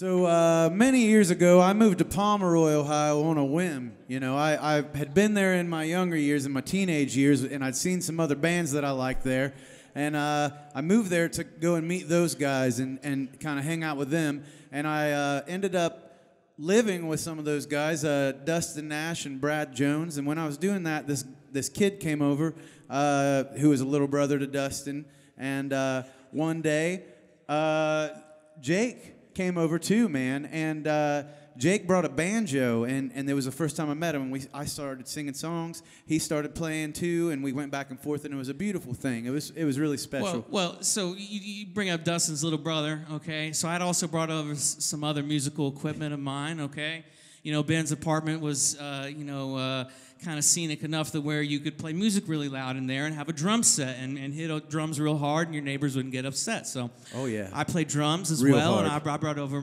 So many years ago, I moved to Pomeroy, Ohio on a whim. You know, I had been there in my younger years, in my teenage years, and I'd seen some other bands that I liked there. And I moved there to go and meet those guys and kind of hang out with them. And I ended up living with some of those guys, Dustin Nash and Brad Jones. And when I was doing that, this kid came over who was a little brother to Dustin. And one day, Jake came over too, man, and Jake brought a banjo, and it was the first time I met him, and I started singing songs, he started playing too, and we went back and forth, and it was a beautiful thing. It was really special. Well, so you bring up Dustin's little brother, okay? So I'd also brought over some other musical equipment of mine, okay? You know, Ben's apartment was, kind of scenic enough to where you could play music really loud in there and have a drum set and hit drums real hard, and your neighbors wouldn't get upset. So I played drums as well, hard. And I brought over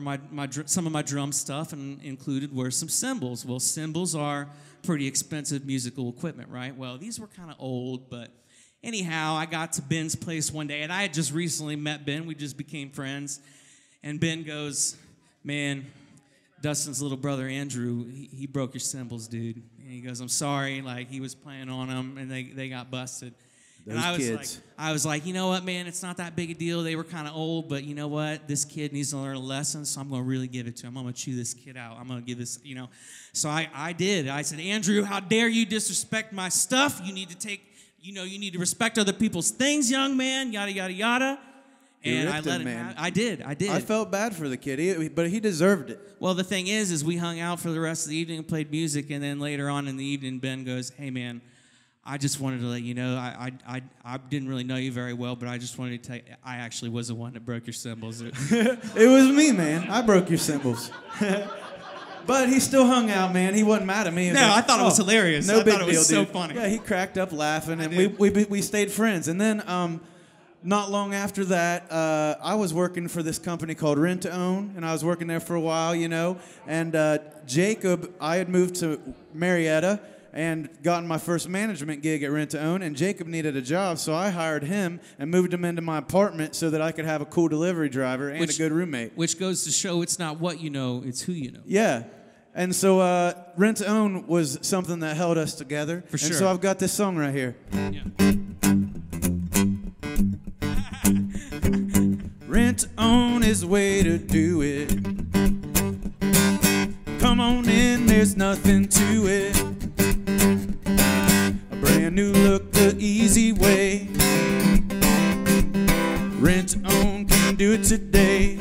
some of my drum stuff, and included were some cymbals. Well, cymbals are pretty expensive musical equipment, right? Well, these were kind of old, but anyhow, I got to Ben's place one day, and I had just recently met Ben. We just became friends, and Ben goes, "Man, Dustin's little brother Andrew, he broke your cymbals, dude." And he goes, "I'm sorry," like he was playing on them and they got busted. Those and kids. I was like, you know what, man, it's not that big a deal. They were kind of old, but you know what? This kid needs to learn a lesson, so I'm going to really give it to him. I'm going to chew this kid out. I'm going to give this, you know. So I did. I said, "Andrew, how dare you disrespect my stuff? You need to respect other people's things, young man, yada, yada, yada." And I let him have it. I did. I felt bad for the kid, but he deserved it. Well, the thing is we hung out for the rest of the evening and played music, and then later on in the evening, Ben goes, "Hey, man, I just wanted to let you know, I didn't really know you very well, but I just wanted to tell you, I actually was the one that broke your cymbals." It was me, man. I broke your cymbals. But he still hung out, man. He wasn't mad at me. I thought it was hilarious. No I big thought it was deal, so dude. funny. Yeah, he cracked up laughing, and we stayed friends. And then not long after that, I was working for this company called Rent-2-Own, and I was working there for a while, you know. And Jacob, I had moved to Marietta and gotten my first management gig at Rent-2-Own, and Jacob needed a job, so I hired him and moved him into my apartment so that I could have a cool delivery driver and a good roommate. Which goes to show it's not what you know, it's who you know. Yeah. And so Rent-2-Own was something that held us together. For sure. And so I've got this song right here. Yeah. Rent-to-own is the way to do it. Come on in, there's nothing to it. A brand new look, the easy way. Rent-to-own can do it today.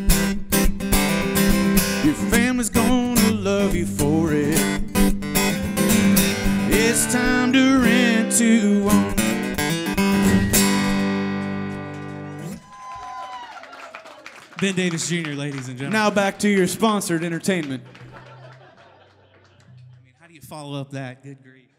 Your family's gonna love you for it. It's time to rent-to-own. Ben Davis Jr., ladies and gentlemen. Now back to your sponsored entertainment. I mean, how do you follow up that? Good grief.